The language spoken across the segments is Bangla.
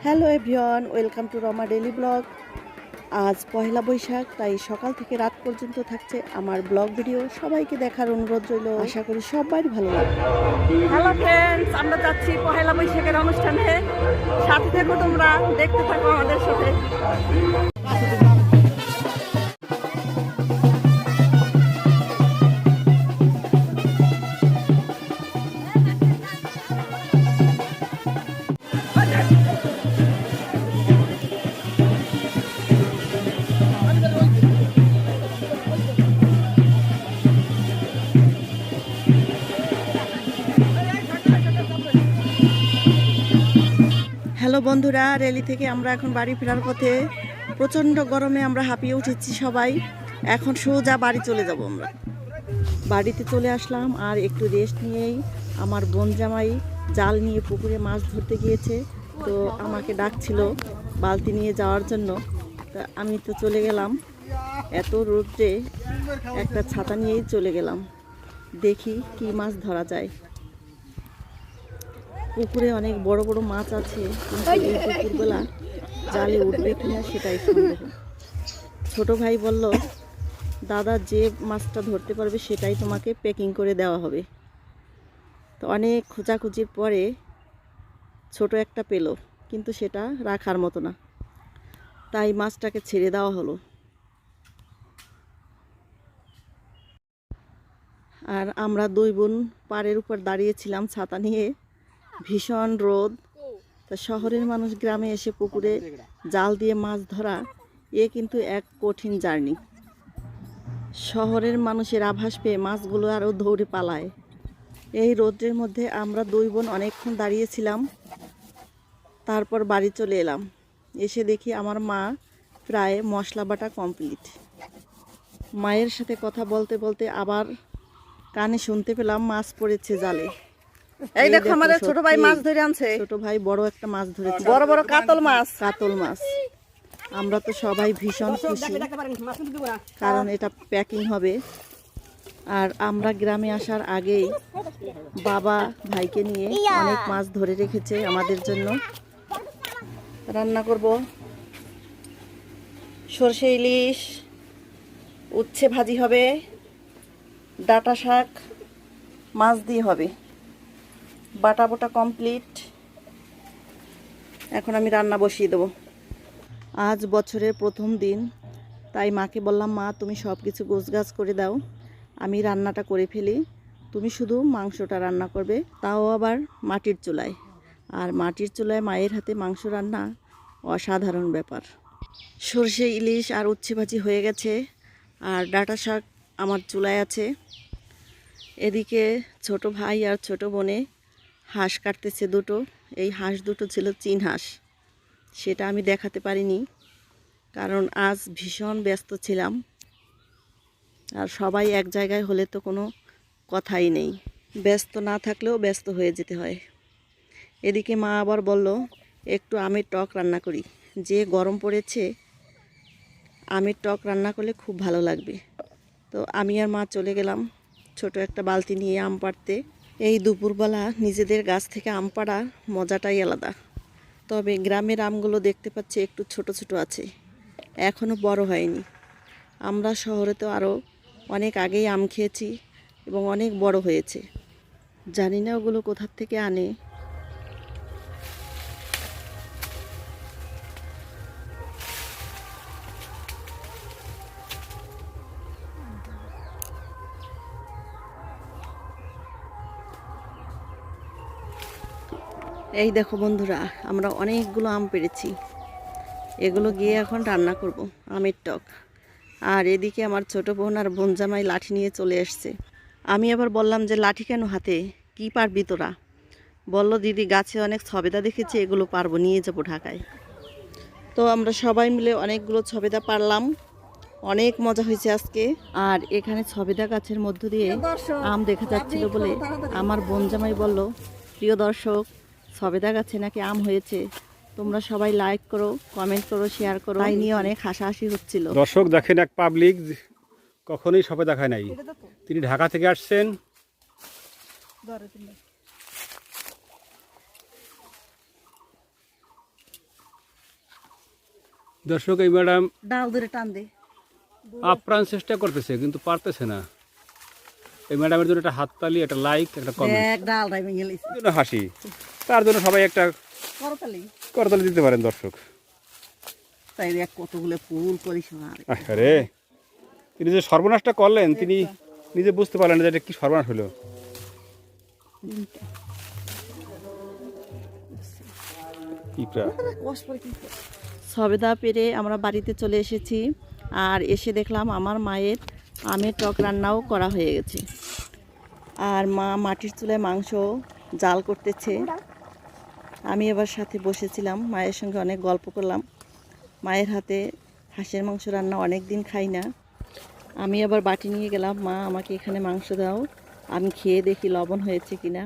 Hello everyone, welcome to Rama daily blog. আজ পহেলা বৈশাখ, তাই সকাল থেকে রাত পর্যন্ত থাকছে আমার ব্লগ ভিডিও। সবাইকে দেখার অনুরোধ রইল। আশা করি সবাই ভালো লাগবে। হ্যালো ফ্রেন্ডস, আমরা যাচ্ছি পহেলা বৈশাখের অনুষ্ঠানে। সাথে থেকো, তোমরা দেখতে থাকো আমাদের সাথে। হ্যালো বন্ধুরা, রেলি থেকে আমরা এখন বাড়ি ফেরার পথে। প্রচণ্ড গরমে আমরা হাঁপিয়ে উঠেছি সবাই। এখন সোজা বাড়ি চলে যাব। আমরা বাড়িতে চলে আসলাম, আর একটু রেস্ট নিয়েই আমার বোন জামাই জাল নিয়ে পুকুরে মাছ ধরতে গিয়েছে। তো আমাকে ডাকছিল বালতি নিয়ে যাওয়ার জন্য। তা আমি তো চলে গেলাম। এত রোদে একটা ছাতা নিয়েই চলে গেলাম, দেখি কি মাছ ধরা যায়। পুকুরে অনেক বড় বড় মাছ আছে, কিন্তু এই পুকুরবেলা জালে উঠবে কিনা সেটাই সন্দেহ। ছোট ভাই বলল, দাদা যে মাছটা ধরতে পারবে সেটাই তোমাকে প্যাকিং করে দেওয়া হবে। তো অনেক খোঁজাখুঁজির পরে ছোট একটা পেল, কিন্তু সেটা রাখার মতো না, তাই মাছটাকে ছেড়ে দেওয়া হলো। আর আমরা দুই বোন পাড়ের উপর দাঁড়িয়েছিলাম ছাতা নিয়ে। ভীষণ রোদ। তা শহরের মানুষ গ্রামে এসে পুকুরে জাল দিয়ে মাছ ধরা, এ কিন্তু এক কঠিন জার্নি। শহরের মানুষের আভাস পেয়ে মাছগুলো আরও দৌড়ে পালায়। এই রোদের মধ্যে আমরা দুই বোন অনেকক্ষণ দাঁড়িয়েছিলাম। তারপর বাড়ি চলে এলাম। এসে দেখি আমার মা প্রায় মশলা বাটা কমপ্লিট। মায়ের সাথে কথা বলতে বলতে আবার কানে শুনতে পেলাম মাছ পড়েছে জালে। এই দেখো, আমাদের ছোট ভাই মাছ ধরে আনছে। ছোট ভাই বড় একটা মাছ ধরেছে, বড় বড় কাতল মাছ। কাতল মাছ। আমরা তো সবাই ভীষণ খুশি, কারণ এটা প্যাকিং হবে। আর আমরা গ্রামে আসার আগেই বাবা ভাইকে নিয়ে অনেক মাছ ধরে রেখেছে আমাদের জন্য। রান্না করব সরষে ইলিশ, উচ্ছে ভাজি হবে, ডাঁটা শাক মাছ দিয়ে হবে। বাটা বোটা কমপ্লিট। এখন আমি রান্না বসিয়ে দেবো। আজ বছরের প্রথম দিন, তাই মাকে বললাম, মা তুমি সব কিছু গোছগাছ করে দাও, আমি রান্নাটা করে ফেলি, তুমি শুধু মাংসটা রান্না করবে, তাও আবার মাটির চুলায়। আর মাটির চুলায় মায়ের হাতে মাংস রান্না অসাধারণ ব্যাপার। সরষে ইলিশ আর উচ্ছে ভাজি হয়ে গেছে, আর ডাঁটা শাক আমার চুলায় আছে। এদিকে ছোট ভাই আর ছোট বোনে হাঁস কাটতেছে দুটো। এই হাঁস দুটো ছিল চীন হাঁস, সেটা আমি দেখাতে পারিনি, কারণ আজ ভীষণ ব্যস্ত ছিলাম। আর সবাই এক জায়গায় হলে তো কোনো কথাই নেই, ব্যস্ত না থাকলেও ব্যস্ত হয়ে যেতে হয়। এদিকে মা আবার বলল, একটু আমের টক রান্না করি, যে গরম পড়েছে আমের টক রান্না করলে খুব ভালো লাগবে। তো আমি আর মা চলে গেলাম ছোট একটা বালতি নিয়ে আম পাড়তে। এই দুপুরবেলা নিজেদের গাছ থেকে আম পাড়ার মজাটাই আলাদা। তবে গ্রামের আমগুলো দেখতে পাচ্ছি একটু ছোট ছোট আছে, এখনও বড় হয়নি। আমরা শহরে তো আরও অনেক আগেই আম খেয়েছি এবং অনেক বড় হয়েছে। জানি না ওগুলো কোথা থেকে আনে। এই দেখো বন্ধুরা, আমরা অনেকগুলো আম পেড়েছি। এগুলো গিয়ে এখন রান্না করব আমের টক। আর এদিকে আমার ছোট বোন আর বোন জামাই লাঠি নিয়ে চলে এসছে। আমি আবার বললাম যে, লাঠি কেন হাতে, কি পারবি তোরা? বলল, দিদি গাছে অনেক ছবেদা দেখেছি, এগুলো পারবো, নিয়ে যাবো ঢাকায়। তো আমরা সবাই মিলে অনেকগুলো ছবেদা পারলাম। অনেক মজা হয়েছে আজকে। আর এখানে ছবেদা গাছের মধ্য দিয়ে আম দেখা যাচ্ছিল বলে আমার বোন জামাই বলল, প্রিয় দর্শক, ছবেদা গাছে নাকি আম হয়েছে, তোমরা সবাই লাইক করো, কমেন্ট করো, শেয়ার করো। তাই নিয়ে অনেক হাসাহাসি হচ্ছিল। দর্শক দেখেন, এক পাবলিক কখনোই সবে দেখায় নাই। তিনি ঢাকা থেকে আসছেন। দর্শক এই ম্যাডাম ডাল ধরে টান দে। আপ্রাণ চেষ্টা করতেছে কিন্তু পারতেছে না। এই ম্যাডামের জন্য একটা হাততালি, একটা লাইক, একটা কমেন্ট, এক ডালটাই ভেঙে লিস জন্য হাসি। তার জন্য সবাই একটা করতালি। করতালি দিতে পারেন দর্শক। তাই দেখ কতগুলো ফুল করিস আর আরে তিনি যে সর্বনাশটা করলেন তিনি নিজে বুঝতে পারলেন না যে এটা কি সর্বনাশ হলো। পিঁপড়া সবেদা পেরে আমরা বাড়িতে চলে এসেছি, আর এসে দেখলাম আমার মায়ের আমের টক রান্নাও করা হয়ে গেছে। আর মা মাটির চুলায় মাংস জাল করতেছে। আমি এবার সাথে বসেছিলাম, মায়ের সঙ্গে অনেক গল্প করলাম। মায়ের হাতে হাঁসের মাংস রান্না অনেক দিন খাই না। আমি আবার বাটি নিয়ে গেলাম, মা আমাকে এখানে মাংস দাও, আমি খেয়ে দেখি লবণ হয়েছে কিনা।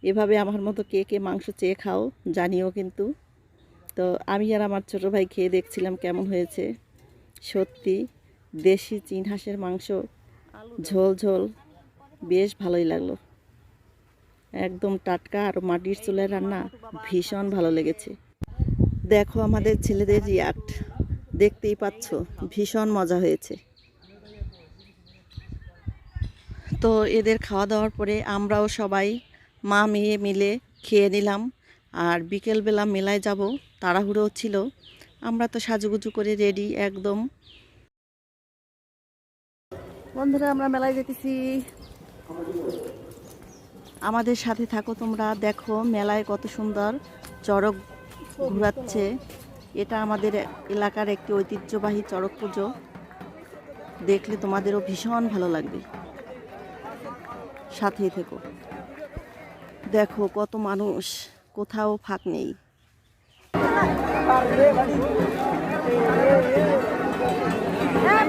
এভাবে আমার মতো কে কে মাংস চেয়ে খাও জানিও কিন্তু। তো আমি আর আমার ছোটো ভাই খেয়ে দেখছিলাম কেমন হয়েছে। সত্যি দেশি চীন হাঁসের মাংস ঝোল ঝোল বেশ ভালোই লাগলো, একদম টাটকা আর মাটির চুলায় রান্না ভীষণ ভালো লেগেছে। দেখো আমাদের ছেলেদের রিয়াক্ট, দেখতেই পাচ্ছ ভীষণ মজা হয়েছে। তো এদের খাওয়া দাওয়ার পরে আমরাও সবাই মা মেয়ে মিলে খেয়ে নিলাম। আর বিকেলবেলা মেলায় যাব, তাড়াহুড়ো ছিল। আমরা তো সাজুগুজু করে রেডি একদম। বন্ধুরা আমরা মেলায় যেতেছি। আমাদের সাথে থাকো তোমরা, দেখো মেলায় কত সুন্দর চড়ক ঘোরাচ্ছে। এটা আমাদের এলাকার একটি ঐতিহ্যবাহী চড়ক পুজো, দেখলে তোমাদেরও ভীষণ ভালো লাগবে। সাথেই থেকো, দেখো কত মানুষ, কোথাও ফাঁক নেই।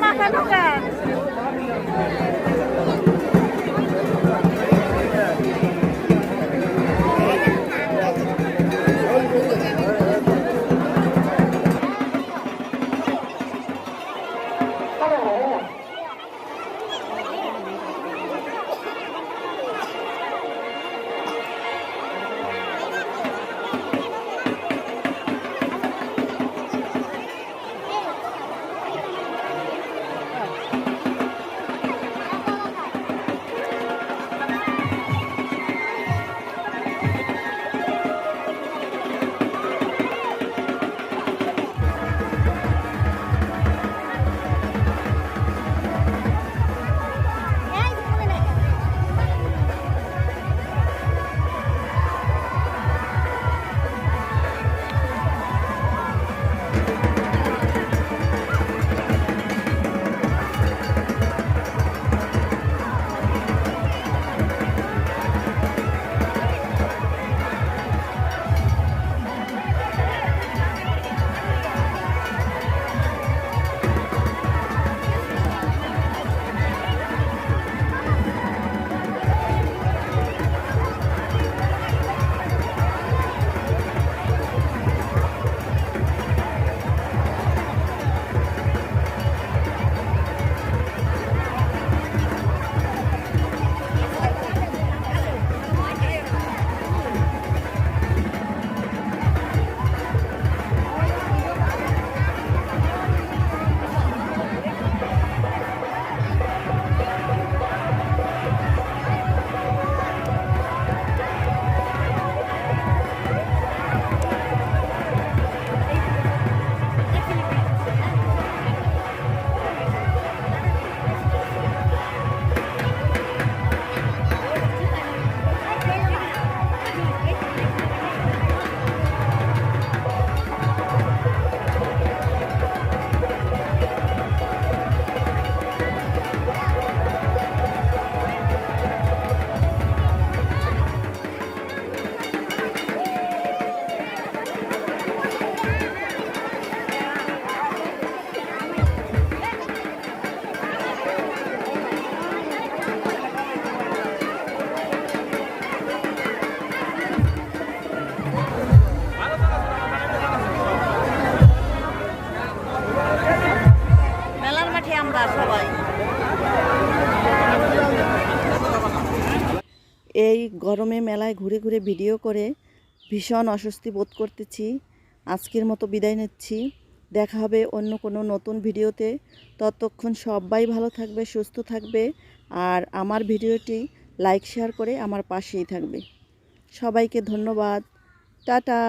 মাথা ঢোকা এই গরমে মেলায় ঘুরে ঘুরে ভিডিও করে ভীষণ অস্বস্তি বোধ করতেছি। আজকের মতো বিদায় নিচ্ছি। দেখা হবে অন্য কোনো নতুন ভিডিওতে। ততক্ষণ সবাই ভালো থাকবে, সুস্থ থাকবে, আর আমার ভিডিওটি লাইক শেয়ার করে আমার পাশেই থাকবে। সবাইকে ধন্যবাদ। টাটা।